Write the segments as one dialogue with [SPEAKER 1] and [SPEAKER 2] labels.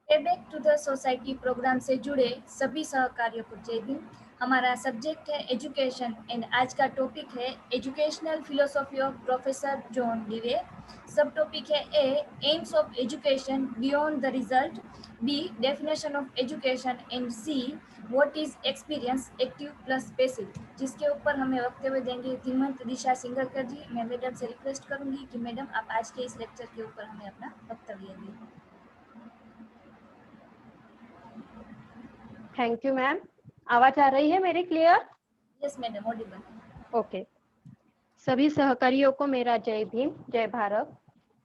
[SPEAKER 1] पे back to the society program से जुड़े सभी सहकारियों को जय हिंद। हमारा सब्जेक्ट है एजुकेशन एंड आज का टॉपिक है educational philosophy of professor John Dewey. Sub topic है A aims of education beyond the result, B definition of education and C what is experience active plus passive, जिसके ऊपर हमें वक्तव्य देंगे धीमंत दिशा सिंगरकर जी। मैं मैडम से रिक्वेस्ट करूंगी कि मैडम आप आज के इस लेक्चर के ऊपर हमें अपना वक्तव्य दें।
[SPEAKER 2] Thank you ma'am. आवाज आ रही है मेरी clear?
[SPEAKER 1] Yes madam, Audible.
[SPEAKER 2] Okay. सभी सहकारियों को मेरा जय भीम, जय भारत।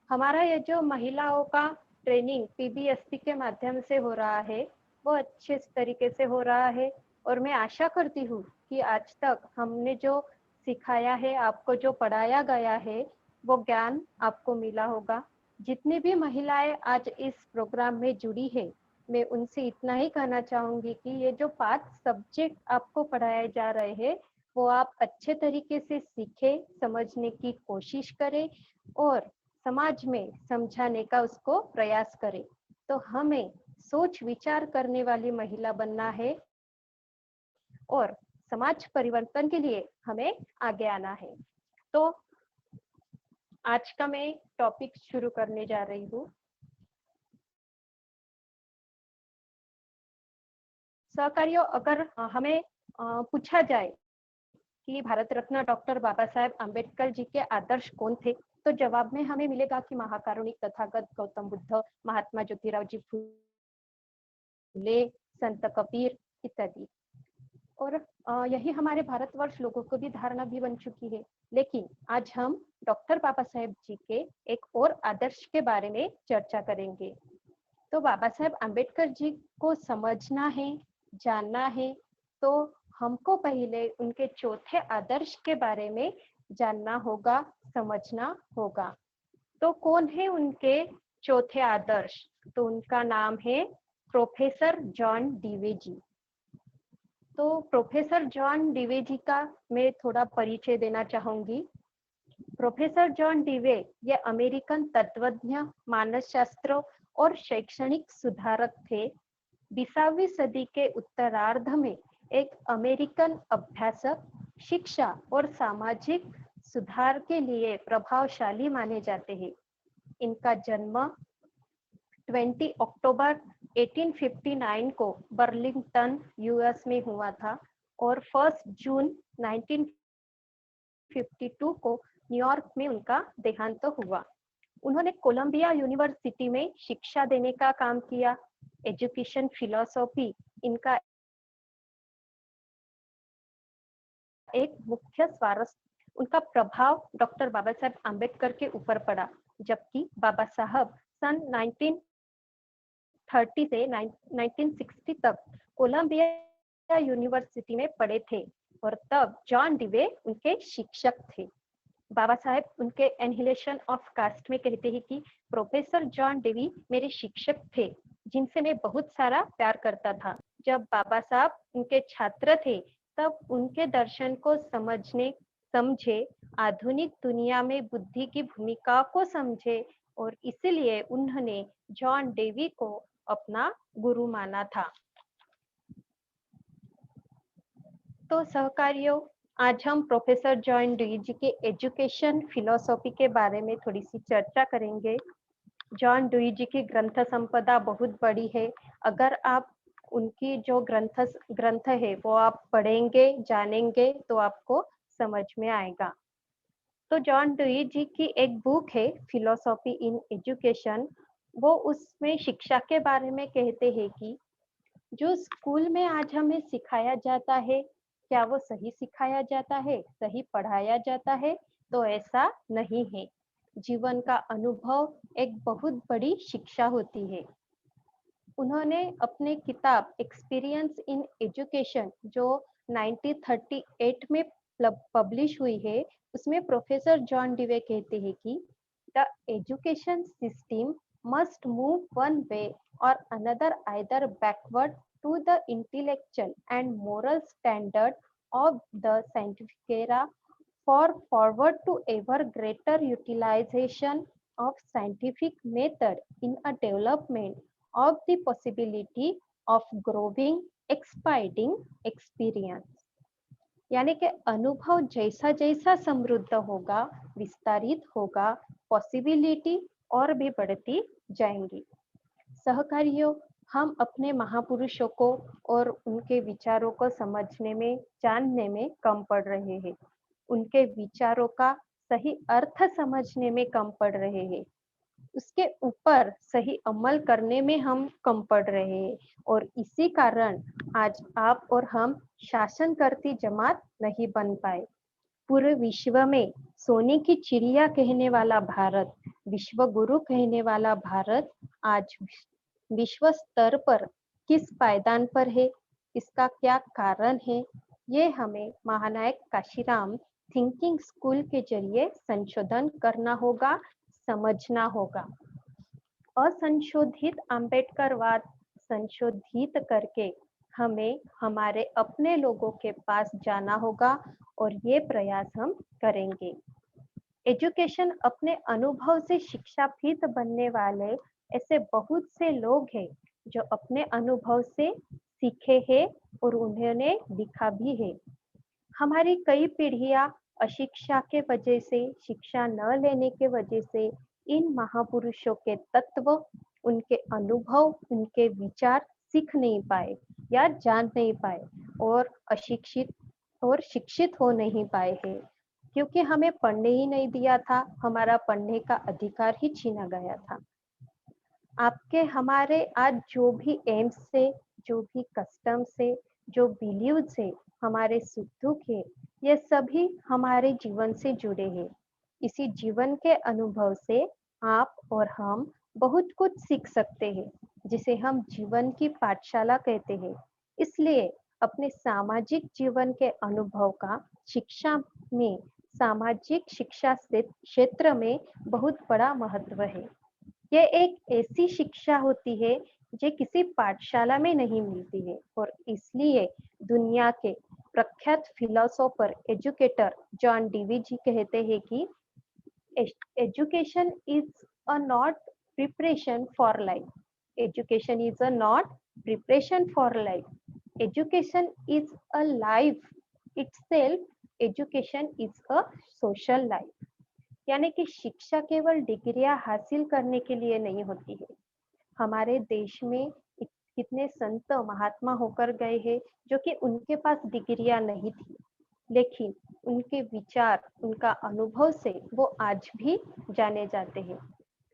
[SPEAKER 2] हमारा ये जो महिलाओं का ट्रेनिंग पीबीएसपी के माध्यम से हो रहा है वो अच्छे तरीके से हो रहा है और मैं आशा करती हूँ कि आज तक हमने जो सिखाया है, आपको जो पढ़ाया गया है, वो ज्ञान आपको मिला होगा। जितनी भी महिलाएं आज इस प्रोग्राम में जुड़ी है, मैं उनसे इतना ही कहना चाहूंगी कि ये जो 5 सब्जेक्ट आपको पढ़ाए जा रहे हैं वो आप अच्छे तरीके से सीखें, समझने की कोशिश करें और समाज में समझाने का उसको प्रयास करें। तो हमें सोच विचार करने वाली महिला बनना है और समाज परिवर्तन के लिए हमें आगे आना है। तो आज का मैं टॉपिक शुरू करने जा रही हूँ। सहकारियों, अगर हमें पूछा जाए कि भारत रत्न डॉक्टर बाबा साहेब आम्बेडकर जी के आदर्श कौन थे, तो जवाब में हमें मिलेगा कि महाकारुणिक तथागत गौतम बुद्ध, महात्मा ज्योतिराव जी फुले, संत कबीर इत्यादि। और यही हमारे भारतवर्ष लोगों को भी धारणा भी बन चुकी है। लेकिन आज हम डॉक्टर बाबा साहेब जी के एक और आदर्श के बारे में चर्चा करेंगे। तो बाबा साहेब आम्बेडकर जी को समझना है, जानना है, तो हमको पहले उनके चौथे आदर्श के बारे में जानना होगा, समझना होगा। तो कौन है उनके चौथे आदर्श? तो उनका नाम है प्रोफेसर जॉन डीवे जी। तो प्रोफेसर जॉन डीवे जी का मैं थोड़ा परिचय देना चाहूंगी। प्रोफेसर जॉन डीवे ये अमेरिकन तत्वज्ञ, मानसशास्त्र और शैक्षणिक सुधारक थे। 20वीं सदी के उत्तरार्ध में एक अमेरिकन अभ्यासक, शिक्षा और सामाजिक सुधार के लिए प्रभावशाली माने जाते हैं। इनका जन्म 20 अक्टूबर 1859 को बर्लिंगटन यूएस में हुआ था और 1 जून 1952 को न्यूयॉर्क में उनका देहांत हुआ। उन्होंने कोलंबिया यूनिवर्सिटी में शिक्षा देने का काम किया। एजुकेशन फिलॉसफी इनका एक मुख्य स्वारस्य। उनका प्रभाव डॉक्टर बाबा साहब आम्बेडकर के ऊपर पड़ा, जबकि बाबा साहब सन 1930 से 1960 तक कोलंबिया यूनिवर्सिटी में पढ़े थे और तब जॉन डीवे उनके शिक्षक थे। बाबा साहेब उनके एनहिलेशन ऑफ कास्ट में कहते हैं कि प्रोफेसर जॉन डीवी मेरे शिक्षक थे जिनसे मैं बहुत सारा प्यार करता था। जब बाबा साहब उनके छात्र थे तब उनके दर्शन को समझे, आधुनिक दुनिया में बुद्धि की भूमिका को समझे और इसलिए उन्होंने जॉन डीवी को अपना गुरु माना था। तो सहकारियों, आज हम प्रोफेसर जॉन डीवी जी के एजुकेशन फिलॉसफी के बारे में थोड़ी सी चर्चा करेंगे। जॉन डीवी जी की ग्रंथ संपदा बहुत बड़ी है। अगर आप उनकी जो ग्रंथ है वो आप पढ़ेंगे, जानेंगे तो आपको समझ में आएगा। तो जॉन डीवी जी की एक बुक है फिलॉसफी इन एजुकेशन। वो उसमें शिक्षा के बारे में कहते हैं कि जो स्कूल में आज हमें सिखाया जाता है, क्या वो सही सिखाया जाता है, सही पढ़ाया जाता है? तो ऐसा नहीं है। जीवन का अनुभव एक बहुत बड़ी शिक्षा होती है। उन्होंने अपने किताब एक्सपीरियंस इन एजुकेशन जो 1938 में पब्लिश हुई है, उसमें प्रोफेसर जॉन डीवे कहते हैं कि the education system must move one way or another either backward to the intellectual and moral standard of the scientific era for forward to ever greater utilization of scientific method in a development of the possibility of growing expanding experience। यानी कि अनुभव जैसा जैसा समृद्ध होगा, विस्तारित होगा, possibility और भी बढ़ती जाएंगी। सहकारियों, हम अपने महापुरुषों को और उनके विचारों को समझने में, जानने में कम पड़ रहे हैं। उनके विचारों का सही अर्थ समझने में कम पड़ रहे हैं। उसके ऊपर सही अमल करने में हम कम पड़ रहे हैं और इसी कारण आज आप और हम शासन करती जमात नहीं बन पाए। पूरे विश्व में सोने की चिड़िया कहने वाला भारत, विश्व गुरु कहने वाला भारत आज विश्व स्तर पर किस पायदान पर है, इसका क्या कारण है, ये हमें महानायक काशीराम थिंकिंग स्कूल के जरिए संशोधन करना होगा, समझना होगा। असंशोधित आम्बेडकरवाद संशोधित करके हमें हमारे अपने लोगों के पास जाना होगा और ये प्रयास हम करेंगे। एजुकेशन अपने अनुभव से शिक्षाविद बनने वाले ऐसे बहुत से लोग हैं जो अपने अनुभव से सीखे हैं और उन्होंने लिखा भी है। हमारी कई पीढ़ियां अशिक्षा के वजह से, शिक्षा न लेने के वजह से इन महापुरुषों के तत्व, उनके अनुभव, उनके विचार सीख नहीं पाए या जान नहीं पाए और अशिक्षित और शिक्षित हो नहीं पाए हैं, क्योंकि हमें पढ़ने ही नहीं दिया था, हमारा पढ़ने का अधिकार ही छीना गया था। आपके हमारे आज जो भी एम्स से, जो भी कस्टम से, जो बिलीव से हमारे सुख दुख है, ये सभी हमारे जीवन से जुड़े हैं। इसी जीवन के अनुभव से आप और हम बहुत कुछ सीख सकते हैं, जिसे हम जीवन की पाठशाला कहते हैं। इसलिए अपने सामाजिक जीवन के अनुभव का शिक्षा में, सामाजिक शिक्षा क्षेत्र में बहुत बड़ा महत्व है। यह एक ऐसी शिक्षा होती है जो किसी पाठशाला में नहीं मिलती है और इसलिए दुनिया के प्रख्यात फिलोसोफर, एजुकेटर जॉन डीवी जी कहते हैं कि education is a not preparation for life. Education is a not preparation for life. Education is a life itself. Education is a social life. यानी कि शिक्षा केवल डिग्रियां हासिल करने के लिए नहीं होती है। हमारे देश में कितने संत महात्मा होकर गए हैं जो कि उनके पास डिग्रियां नहीं थी, लेकिन उनके विचार, उनका अनुभव से वो आज भी जाने जाते हैं।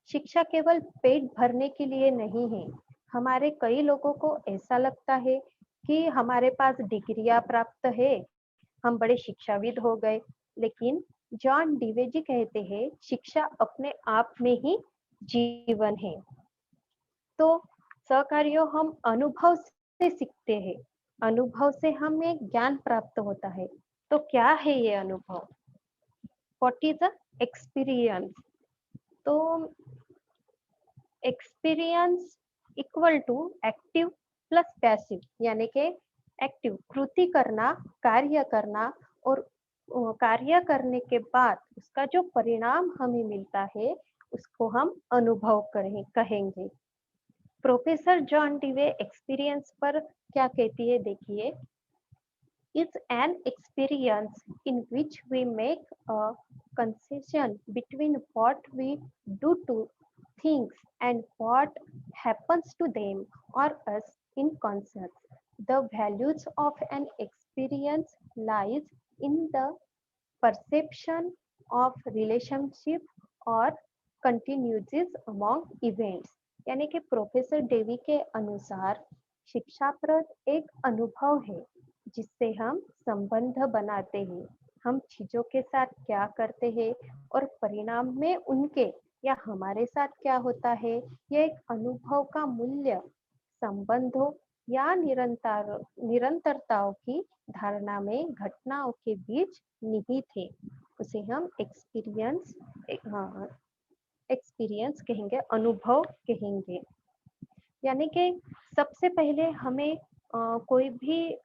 [SPEAKER 2] शिक्षा केवल पेट भरने के लिए नहीं है। हमारे कई लोगों को ऐसा लगता है कि हमारे पास डिग्रियां प्राप्त है, हम बड़े शिक्षाविद हो गए, लेकिन जॉन डीवे जी कहते हैं शिक्षा अपने आप में ही जीवन है। तो सहकारियों, हम अनुभव से सीखते हैं, अनुभव से हमें ज्ञान प्राप्त होता है। तो क्या है ये अनुभव? What is the experience? तो experience equal to active plus passive, यानी कि एक्टिव कृति करना, कार्य करना, और कार्य करने के बाद उसका जो परिणाम हमें मिलता है उसको हम अनुभव कहेंगे। प्रोफेसर जॉन डीवे एक्सपीरियंस पर क्या कहती है, देखिए। It's an experience in which we make a concession between what we do to things and what happens to them or us in concert. The values of an experience lies in the perception of relationship or continuities among events। यानी कि professor Davy के अनुसार शिक्षाप्रद एक अनुभव है जिससे हम संबंध बनाते हैं, हम चीजों के साथ क्या करते हैं और परिणाम में उनके या हमारे साथ क्या होता है। यह एक अनुभव का मूल्य संबंधों या निरंतरताओं की धारणा में घटनाओं के बीच निहित है। उसे हम एक्सपीरियंस कहेंगे, अनुभव कहेंगे। यानी कि सबसे पहले हमें कोई भी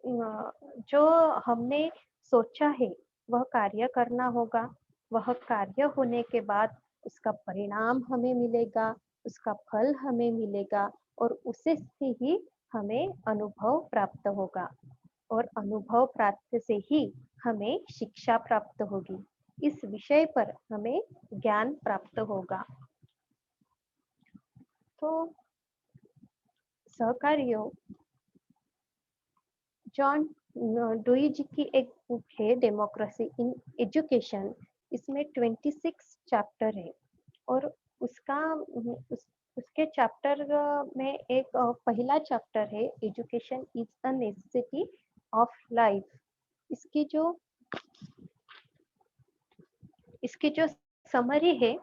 [SPEAKER 2] जो हमने सोचा है वह कार्य करना होगा। वह कार्य होने के बाद उसका परिणाम हमें मिलेगा। उसका फल हमें मिलेगा और उसे से ही हमें अनुभव प्राप्त होगा और अनुभव प्राप्त से ही हमें शिक्षा प्राप्त होगी। इस विषय पर हमें ज्ञान प्राप्त होगा। तो सहकारियों, जॉन डुई जी की एक बुक है डेमोक्रेसी इन एजुकेशन। इसमें 26 चैप्टर है और उसका उसके चैप्टर में एक पहला चैप्टर है education is a necessity of life. इसकी जो इसकी जो समरी है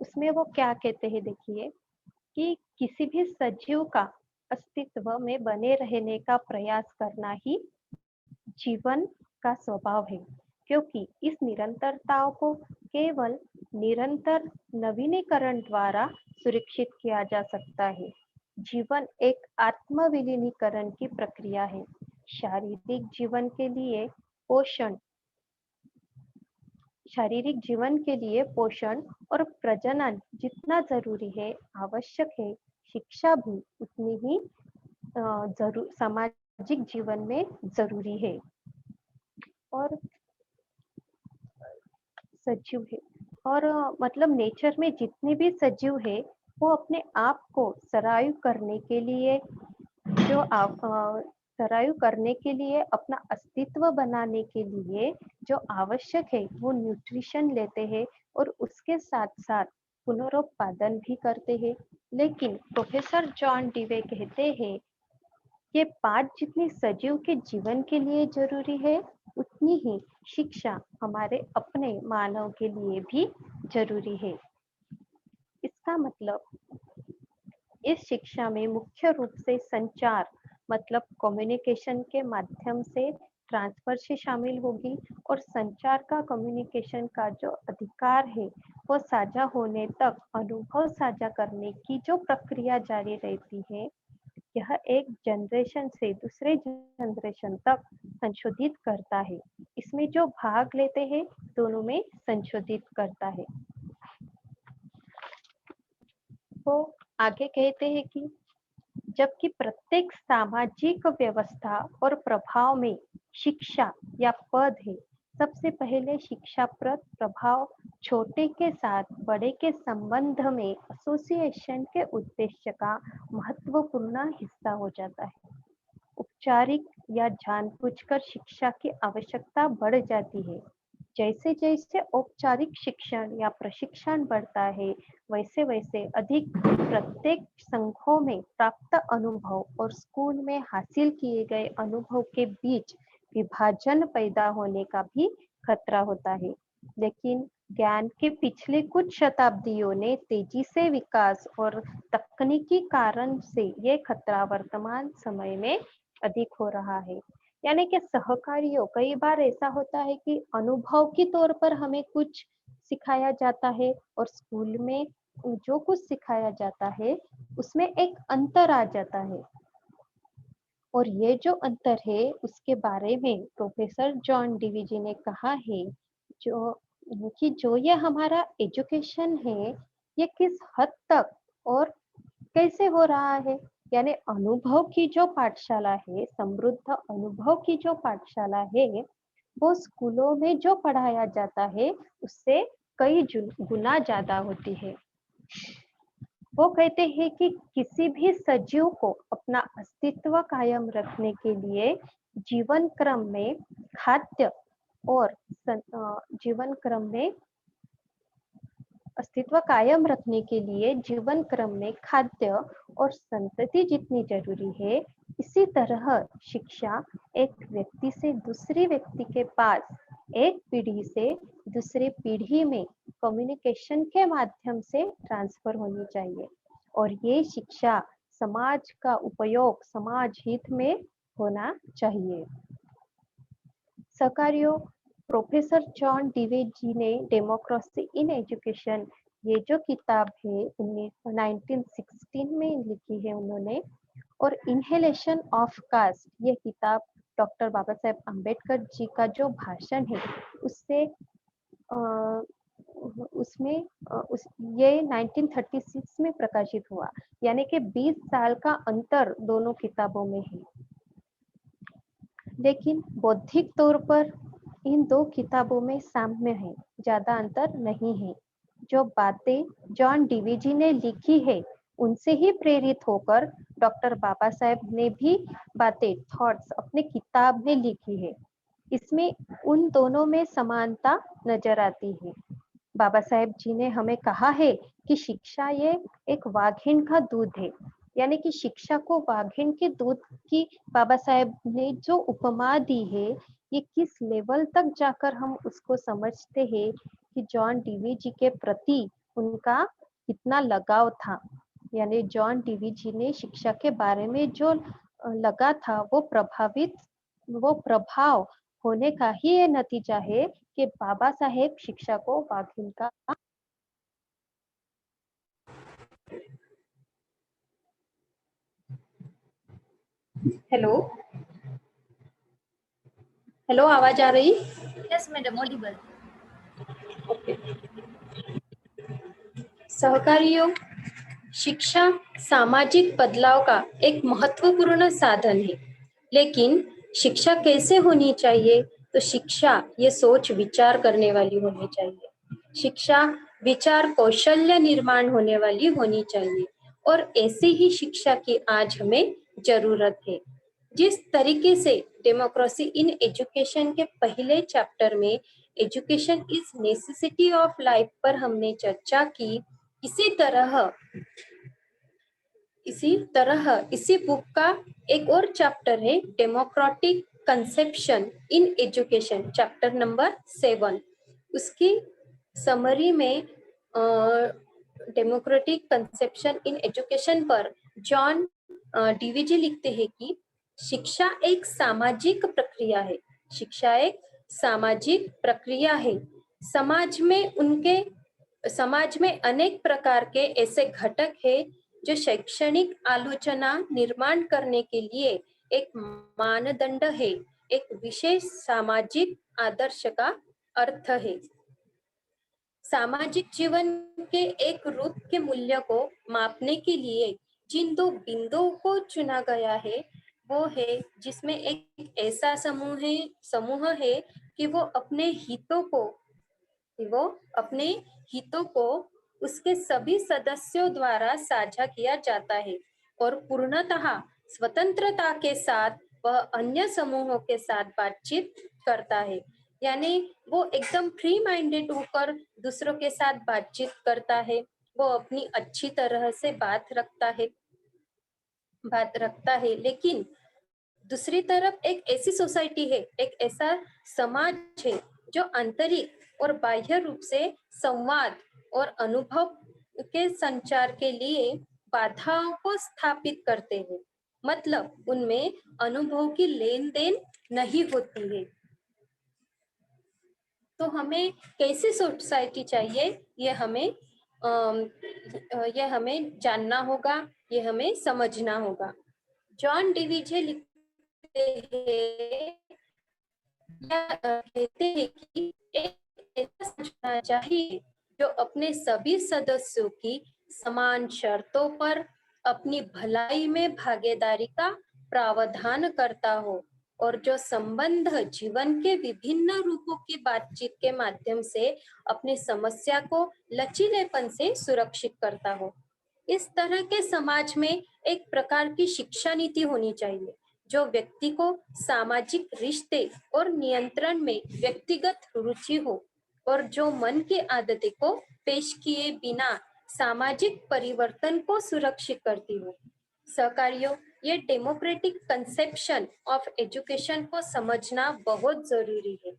[SPEAKER 2] उसमें वो क्या कहते हैं, देखिए कि किसी भी सजीव का अस्तित्व में बने रहने का प्रयास करना ही जीवन का स्वभाव है, क्योंकि इस निरंतरताओं को केवल निरंतर नवीनीकरण द्वारा सुरक्षित किया जा सकता है। जीवन एक आत्मविलीनीकरण की प्रक्रिया है। शारीरिक जीवन के लिए पोषण शारीरिक जीवन के लिए पोषण और प्रजनन जितना जरूरी है, आवश्यक है, शिक्षा भी उतनी ही सामाजिक जीवन में जरूरी है। और सजीव है और मतलब नेचर में जितने भी सजीव है वो अपने आप को सरायु करने के लिए जो सरायु करने के लिए अपना अस्तित्व बनाने के लिए जो आवश्यक है वो न्यूट्रिशन लेते हैं और उसके साथ साथ पुनरुत्पादन भी करते हैं। लेकिन प्रोफेसर जॉन डीवे कहते हैं ये बात जितनी सजीव के जीवन के लिए जरूरी है उतनी ही शिक्षा हमारे अपने मानव के लिए भी जरूरी है। इसका मतलब इस शिक्षा में मुख्य रूप से संचार मतलब कम्युनिकेशन के माध्यम से ट्रांसफर से शामिल होगी और संचार का कम्युनिकेशन का जो अधिकार है वो साझा होने तक अनुभव साझा करने की जो प्रक्रिया जारी रहती है, यह एक जनरेशन से दूसरे जनरेशन तक संशोधित करता है। इसमें जो भाग लेते हैं दोनों में संशोधित करता है। वो आगे कहते हैं कि जबकि प्रत्येक सामाजिक व्यवस्था और प्रभाव में शिक्षा या पद है, सबसे पहले शिक्षाप्रद प्रभाव छोटे के साथ बड़े के संबंध में एसोसिएशन के उद्देश्य का महत्वपूर्ण हिस्सा हो जाता है। औपचारिक या जानबूझकर शिक्षा की आवश्यकता बढ़ जाती है। जैसे जैसे औपचारिक शिक्षण या प्रशिक्षण बढ़ता है, वैसे वैसे अधिक प्रत्येक संघों में प्राप्त अनुभव और स्कूल में हासिल किए गए अनुभव के बीच विभाजन पैदा होने का भी खतरा होता है। लेकिन ज्ञान के पिछले कुछ शताब्दियों ने तेजी से विकास और तकनीकी कारण से ये खतरा वर्तमान समय में अधिक हो रहा है। यानी कि सहकारियों, कई बार ऐसा होता है कि अनुभव के तौर पर हमें कुछ सिखाया जाता है और स्कूल में जो कुछ सिखाया जाता है उसमें एक अंतर आ जाता है। और ये जो अंतर है उसके बारे में प्रोफेसर जॉन डीवी जी ने कहा है जो ये हमारा एजुकेशन है ये किस हद तक और कैसे हो रहा है। यानी अनुभव की जो पाठशाला है, समृद्ध अनुभव की जो पाठशाला है, वो स्कूलों में जो पढ़ाया जाता है उससे कई गुना ज्यादा होती है। वो कहते हैं कि किसी भी सजीव को अपना अस्तित्व कायम रखने के लिए जीवन क्रम में खाद्य और जीवन क्रम में अस्तित्व कायम रखने के लिए जीवन क्रम में खाद्य और संतति जितनी जरूरी है, इसी तरह शिक्षा एक व्यक्ति से दूसरी व्यक्ति के पास, एक पीढ़ी से दूसरी पीढ़ी में कम्युनिकेशन के माध्यम से ट्रांसफर होनी चाहिए। और ये शिक्षा समाज का उपयोग समाज हित में होना चाहिए। सहकारियों, प्रोफेसर जॉन डीवे जी ने डेमोक्रेसी इन एजुकेशन ये जो किताब है 1916 में लिखी है उन्होंने, और इनहेलेशन ऑफ कास्ट ये किताब डॉक्टर बाबा साहेब अम्बेडकर जी का जो भाषण है उससे उसमें ये 1936 में प्रकाशित हुआ, यानी कि 20 साल का अंतर दोनों किताबों में है। लेकिन बौद्धिक तौर पर इन दो किताबों में साम्य है, ज्यादा अंतर नहीं है। जो बातें जॉन डीवीजी ने लिखी है उनसे ही प्रेरित होकर डॉक्टर बाबा साहेब ने भी बातें, थॉट्स अपने किताब में लिखी है। इसमें उन दोनों में समानता नजर आती है। बाबा साहेब जी ने हमें कहा है कि शिक्षा ये एक वाघिन का दूध है, यानी कि शिक्षा को वाघिन के दूध की बाबा साहेब ने जो उपमा दी है, ये किस लेवल तक जाकर हम उसको समझते हैं कि जॉन डीवी जी के प्रति उनका कितना लगाव था। यानी जॉन डीवी जी ने शिक्षा के बारे में जो लगा था वो प्रभाव होने का ही ये नतीजा है कि बाबा साहेब शिक्षा को वाघिन का। हेलो हेलो, आवाज आ रही?
[SPEAKER 1] Yes madam, Audible.
[SPEAKER 2] ओके। सहकारियों, शिक्षा सामाजिक बदलाव का एक महत्वपूर्ण साधन है। लेकिन शिक्षा कैसे होनी चाहिए? तो शिक्षा ये सोच विचार करने वाली होनी चाहिए। शिक्षा विचार कौशल्य निर्माण होने वाली होनी चाहिए, और ऐसी ही शिक्षा की आज हमें जरूरत है। जिस तरीके से डेमोक्रेसी इन एजुकेशन के पहले चैप्टर में education is necessity of life पर हमने चर्चा की, इसी बुक का एक और चैप्टर है democratic conception in education, chapter number 7। उसकी समरी में डेमोक्रेटिक कंसेप्शन इन एजुकेशन पर जॉन डीवीजी लिखते हैं कि शिक्षा एक सामाजिक प्रक्रिया है। शिक्षा एक सामाजिक प्रक्रिया है। समाज में अनेक प्रकार के ऐसे घटक है जो शैक्षणिक आलोचना निर्माण करने के लिए एक मानदंड है, एक विशेष सामाजिक आदर्श का अर्थ है। सामाजिक जीवन के एक रूप के मूल्य को मापने के लिए जिन दो बिंदुओं को चुना गया है, वो है जिसमें एक ऐसा समूह है कि वो अपने हितों को उसके सभी सदस्यों द्वारा साझा किया जाता है, और पूर्णतः स्वतंत्रता के साथ वह अन्य समूहों के साथ बातचीत करता है। यानी वो एकदम फ्री माइंडेड होकर दूसरों के साथ बातचीत करता है। वो अपनी अच्छी तरह से बात रखता है। लेकिन दूसरी तरफ एक ऐसी सोसाइटी है, एक ऐसा समाज है जो आंतरिक और बाह्य रूप से संवाद और अनुभव के संचार के लिए बाधाओं को स्थापित करते हैं। मतलब उनमें अनुभव की लेन देन नहीं होती है। तो हमें कैसी सोसाइटी चाहिए, ये हमें जानना होगा, ये हमें समझना होगा। जॉन डीवीजे लिखते हैं कहते हैं कि एक ऐसा सोचना चाहिए जो अपने सभी सदस्यों की समान शर्तों पर अपनी भलाई में भागीदारी का प्रावधान करता हो, और जो संबंध जीवन के विभिन्न रूपों की बातचीत के माध्यम से अपनी समस्या को लचीलेपन से सुरक्षित करता हो। इस तरह के समाज में एक प्रकार की शिक्षा नीति होनी चाहिए जो व्यक्ति को सामाजिक रिश्ते और नियंत्रण में व्यक्तिगत रुचि हो, और जो मन की आदतें को पेश किए बिना सामाजिक परिवर्तन को सुरक्षित करती हो। सहकारियों, ये डेमोक्रेटिक कंसेप्शन ऑफ एजुकेशन को समझना बहुत जरूरी है।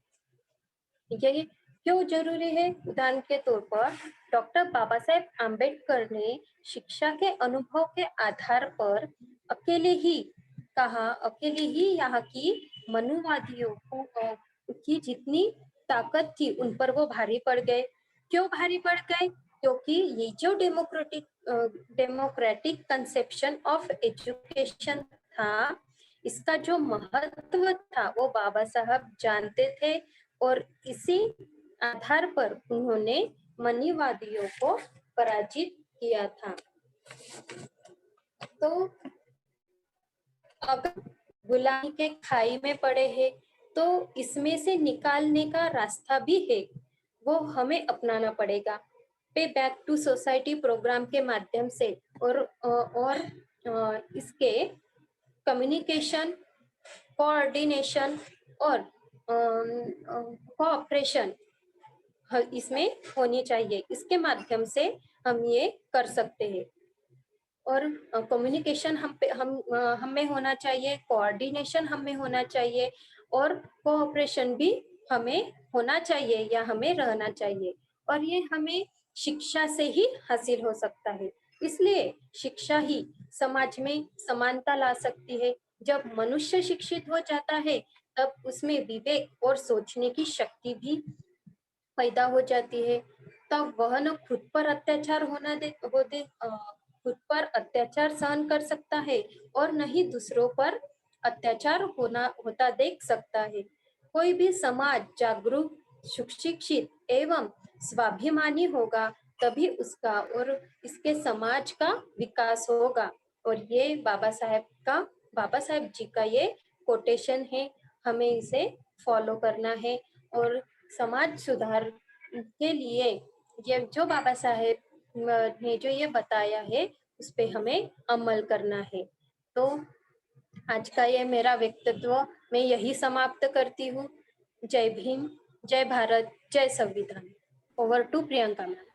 [SPEAKER 2] ये क्यों जरूरी है? उदाहरण के तौर पर डॉक्टर बाबा साहेब आम्बेडकर ने शिक्षा के अनुभव के आधार पर अकेले ही यहाँ की मनुवादियों की जितनी ताकत थी उन पर वो भारी पड़ गए। क्यों भारी पड़ गए? क्योंकि ये जो डेमोक्रेटिक कंसेप्शन ऑफ एजुकेशन था, इसका जो महत्व था वो बाबा साहब जानते थे, और इसी आधार पर उन्होंने
[SPEAKER 3] मनीवादियों को पराजित किया था। तो अगर गुलामी के खाई में पड़े हैं तो इसमें से निकालने का रास्ता भी है, वो हमें अपनाना पड़ेगा। पे बैक टू सोसाइटी प्रोग्राम के माध्यम से और इसके कम्युनिकेशन, कोऑर्डिनेशन और कोऑपरेशन इसमें होनी चाहिए। इसके माध्यम से हम ये कर सकते हैं। और कम्युनिकेशन हम में होना चाहिए, कोऑर्डिनेशन हम में होना चाहिए और कोऑपरेशन भी हमें होना चाहिए या हमें रहना चाहिए। और ये हमें शिक्षा से ही हासिल हो सकता है। इसलिए शिक्षा ही समाज में समानता ला सकती है। जब मनुष्य शिक्षित हो जाता है तब उसमें विवेक और सोचने की शक्ति भी पैदा हो जाती है। तब वह न खुद पर अत्याचार खुद पर अत्याचार सहन कर सकता है और न ही दूसरों पर अत्याचार होता देख सकता है। कोई भी समाज जागरूक, सुशिक्षित एवं स्वाभिमानी होगा तभी उसका और इसके समाज का विकास होगा। और ये बाबा साहेब जी का ये कोटेशन है, हमें इसे फॉलो करना है और समाज सुधार के लिए ये जो बाबा साहेब ने जो ये बताया है उस पे हमें अमल करना है। तो आज का ये मेरा व्यक्तित्व मैं यही समाप्त करती हूँ। जय भीम, जय भारत, जय संविधान। Over to Priyanka ma'am.